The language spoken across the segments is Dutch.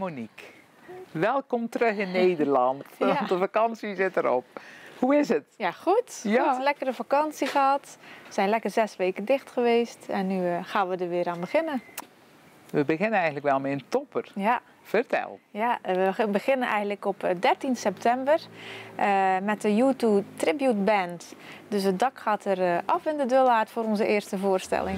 Monique, welkom terug in Nederland. Ja. De vakantie zit erop. Hoe is het? Ja, goed. Ja. Goed. Lekkere vakantie gehad. We zijn lekker 6 weken dicht geweest. En nu gaan we er weer aan beginnen. We beginnen eigenlijk wel met een topper. Ja. Vertel. Ja, we beginnen eigenlijk op 13 september met de U2 Tribute Band. Dus het dak gaat er af in de Dullaard voor onze eerste voorstelling.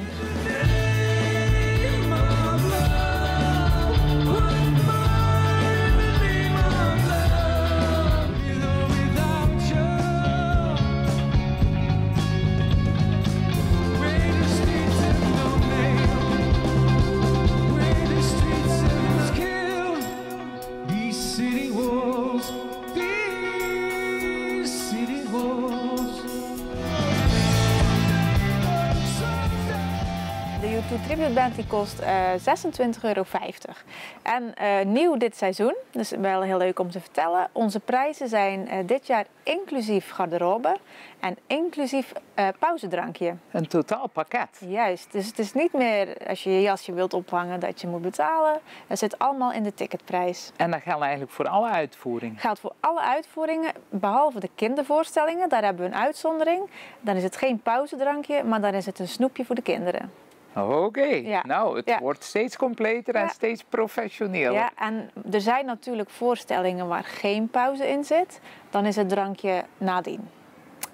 De U2 Tribute Band die kost €26,50. En nieuw dit seizoen, dus wel heel leuk om te vertellen. Onze prijzen zijn dit jaar inclusief garderobe en inclusief pauzedrankje. Een totaal pakket. Juist, dus het is niet meer als je je jasje wilt ophangen dat je moet betalen. Het zit allemaal in de ticketprijs. En dat geldt eigenlijk voor alle uitvoeringen. Geldt voor alle uitvoeringen, behalve de kindervoorstellingen. Daar hebben we een uitzondering. Dan is het geen pauzedrankje, maar dan is het een snoepje voor de kinderen. Oké, Ja. Nou, het Ja. wordt steeds completer en Ja. steeds professioneler. Ja, en er zijn natuurlijk voorstellingen waar geen pauze in zit. Dan is het drankje nadien.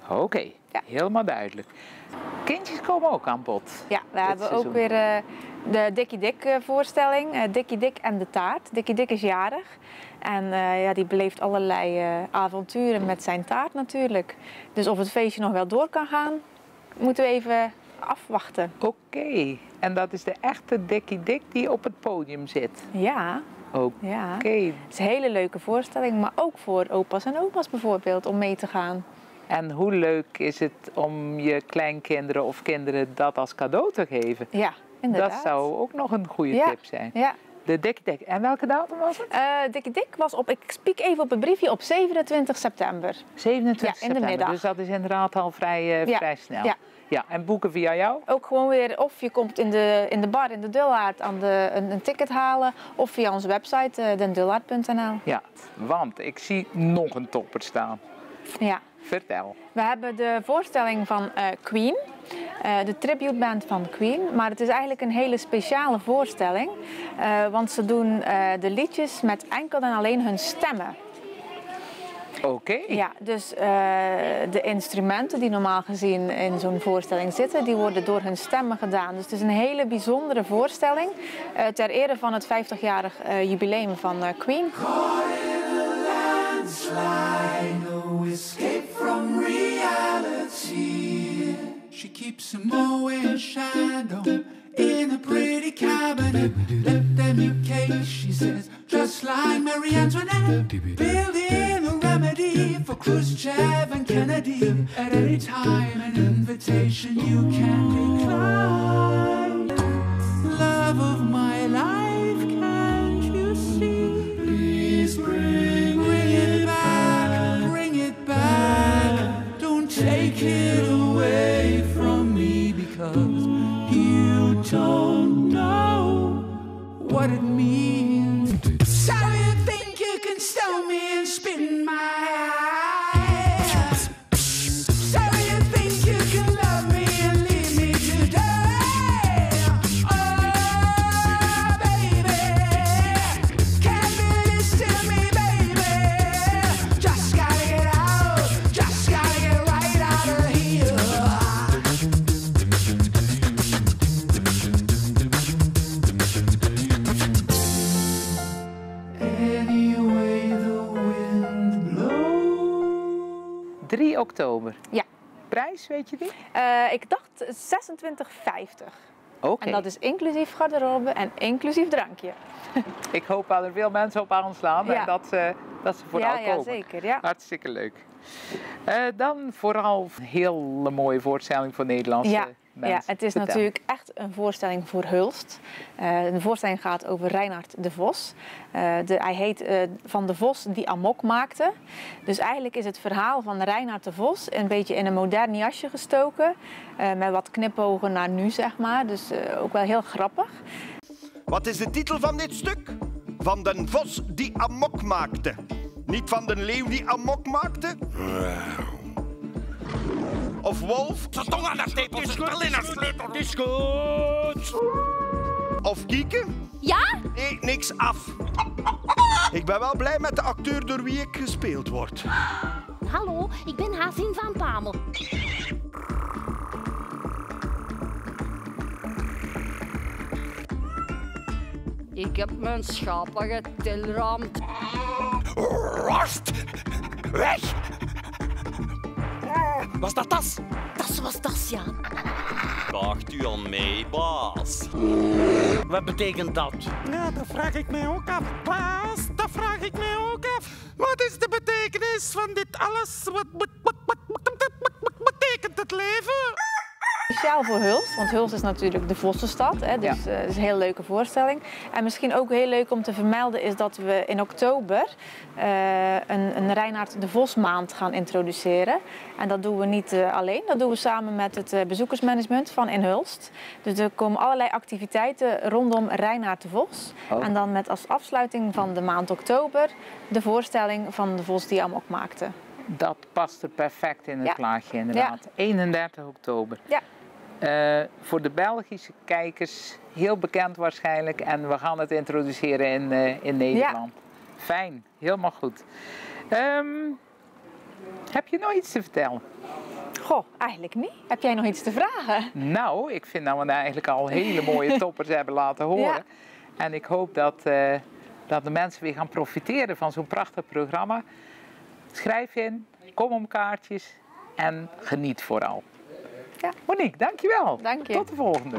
Oké, Ja. helemaal duidelijk. Kindjes komen ook aan bod. Ja, we hebben seizoen. ook weer de Dikkie Dik voorstelling. Dikkie Dik en de taart. Dikkie Dik is jarig. En ja, die beleeft allerlei avonturen met zijn taart natuurlijk. Dus of het feestje nog wel door kan gaan, moeten we even afwachten. Oké, en dat is de echte Dikkie Dik die op het podium zit. Ja, Oké. ja. Het is een hele leuke voorstelling, maar ook voor opa's en oma's bijvoorbeeld om mee te gaan. En hoe leuk is het om je kleinkinderen of kinderen dat als cadeau te geven? Ja, inderdaad. Dat zou ook nog een goede Ja. tip zijn. Ja. De Dikkie Dik. En welke datum was het? Dikkie Dik was op, ik spiek even op het briefje, op 27 september. 27 Ja, in de september. middag. Dus dat is inderdaad al vrij snel. Ja. Ja, en boeken via jou? Ook gewoon weer, of je komt in de bar in de Dullaard een ticket halen, of via onze website dendullaard.nl. Ja, want ik zie nog een topper staan. Ja. Vertel. We hebben de voorstelling van Queen, de tributeband van Queen. Maar het is eigenlijk een hele speciale voorstelling, want ze doen de liedjes met enkel en alleen hun stemmen. Oké. Ja, dus de instrumenten die normaal gezien in zo'n voorstelling zitten, die worden door hun stemmen gedaan. Dus het is een hele bijzondere voorstelling ter ere van het 50-jarig jubileum van Queen. No escape from reality. She keeps them away shadow in a pretty cabinet. Let them in case, she says, just like Marie Antoinette. Building a remedy for Khrushchev and Kennedy. At any time, an invitation you can decline. Love of my life, can't you see? Please bring it back. Don't take it away from me, because you don't know what it means. So you think you can stone me and spit in my eyes? So you think you can love me and leave me to die? Oh, baby, can't do this to me, baby. Just gotta get out, just gotta get right out of here. Any way the wind blows. 3 oktober. Ja, Prijs, weet je die? ik dacht 26,50. Oké. En dat is inclusief garderobe en inclusief drankje. Ik hoop dat er veel mensen op aanslaan Ja. en dat ze vooral Ja, komen. zeker. Ja. Hartstikke leuk. Dan vooral een hele mooie voorstelling voor Nederlandse Ja, mensen. ja, het is Vertel. natuurlijk echt een voorstelling voor Hulst. De voorstelling gaat over Reinhard de Vos. Hij heet Van de Vos die amok maakte. Dus eigenlijk is het verhaal van Reinhard de Vos een beetje in een modern jasje gestoken. Met wat knipogen naar nu, zeg maar. Dus ook wel heel grappig. Wat is de titel van dit stuk? van de vos die amok maakte. Niet van de leeuw die amok maakte. Of wolf. Zijn tong aan de tepel, zijn spel in haar sleutel. Het is goed. Of kieke. Ja? Nee, niks af. Ik ben wel blij met de acteur door wie ik gespeeld word. Hallo, ik ben Hazien van Pamel. Ik heb mijn schapen getilramd. Worst! Weg! Was dat tas? Dat was das, ja. Dacht u aan mij, baas? Wat betekent dat? Ja, dat vraag ik mij ook af, baas. Dat vraag ik mij ook af. Wat is de betekenis van dit alles? Wat betekent het leven? Speciaal voor Hulst, want Hulst is natuurlijk de Vossenstad. Hè, dus het is een heel leuke voorstelling. En misschien ook heel leuk om te vermelden is dat we in oktober een Reinaard de Vos maand gaan introduceren. En dat doen we niet alleen, dat doen we samen met het bezoekersmanagement van in Hulst. Dus er komen allerlei activiteiten rondom Reinaard de Vos. Oh. En dan met als afsluiting van de maand oktober de voorstelling van de Vos die amok maakte. Dat past er perfect in het Ja. plaatje inderdaad. 31 oktober. Ja. Voor de Belgische kijkers heel bekend waarschijnlijk. En we gaan het introduceren in Nederland. Ja. Fijn, helemaal goed. Heb je nog iets te vertellen? Goh, eigenlijk niet. Heb jij nog iets te vragen? Nou, ik vind dat we eigenlijk al hele mooie toppers hebben laten horen. Ja. En ik hoop dat de mensen weer gaan profiteren van zo'n prachtig programma. Schrijf in, kom om kaartjes en geniet vooral. Ja. Monique, dankjewel. Dank je. Tot de volgende.